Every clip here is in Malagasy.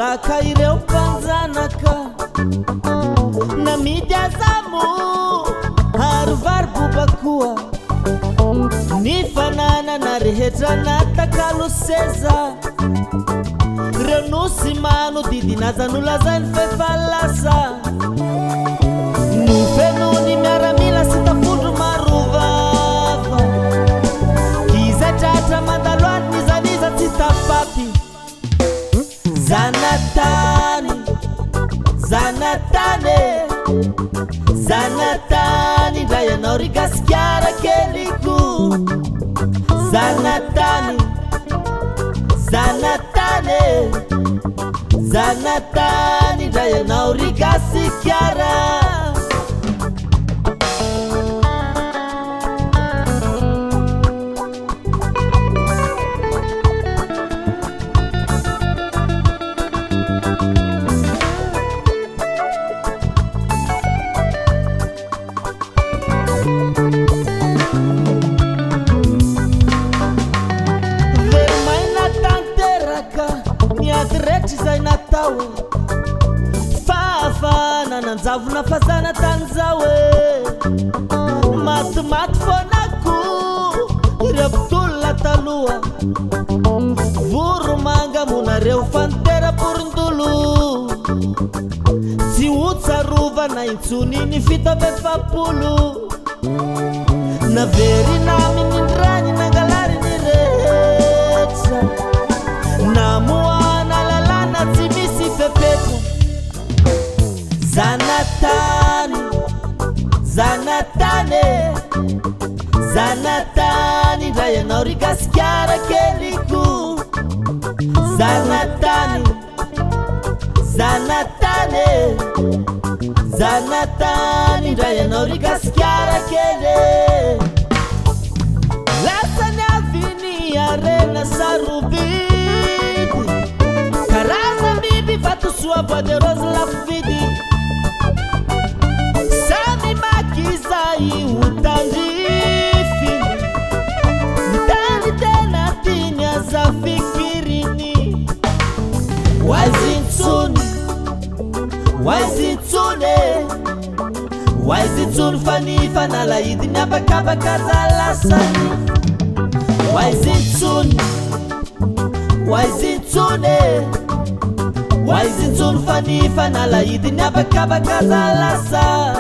laka ireo mpanjanaka namidy azamo ary vary bobakoa ny fananana rehetra natakalo seza reo nosy manodidinazan'olazany fefalasa ny fenony miaramila sy tafondro marovava izay tratra mandaloany nizaniza tsy tafaty zanatany zanatany zanatany ndray anao ry gasikara keliko zanatany zanatany zanatany ndray anao ry gasikara zay natao faafana nanjavona fazana tany zao matimaty fonako ireo mpitolona taloha voromanga monareo fantera-porondolo tsy hotsarovana intsony ny fita fefapolo naverinami nindrany nangalary ny rehetra namoana lalana tsy misy fepetra zanatany zanatany zanatany ndray anao ry gasikara keliko zanatany zanatany zanatany ndray anao ry gasikara kele lasany aviny arena saroby karaza biby vatosoa bois de rose lafo vidy samy makizay hotandrifiny mitany tena tiny aza fikirini waizintsony waizintsony waizintsony fanifa nalahidiny abakabaka za lasany waizintsony waizintsony waizintsony fanifa nalahidiny abakabaka za lasa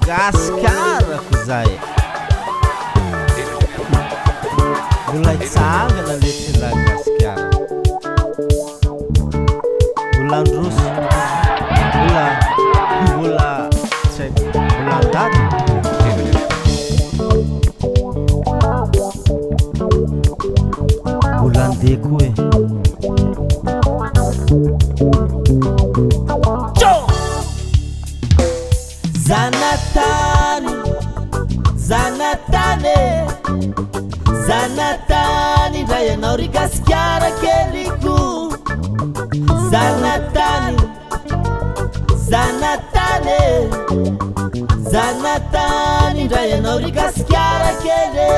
gasikara kuzay mulai tsangana letila gasikara bulandrus bula cek bulandat bulan dekue zanatany zanatany zanatany ndray anao ry gasikara keliko zanatany zanatany zanatany ndray anao ry gasikara kele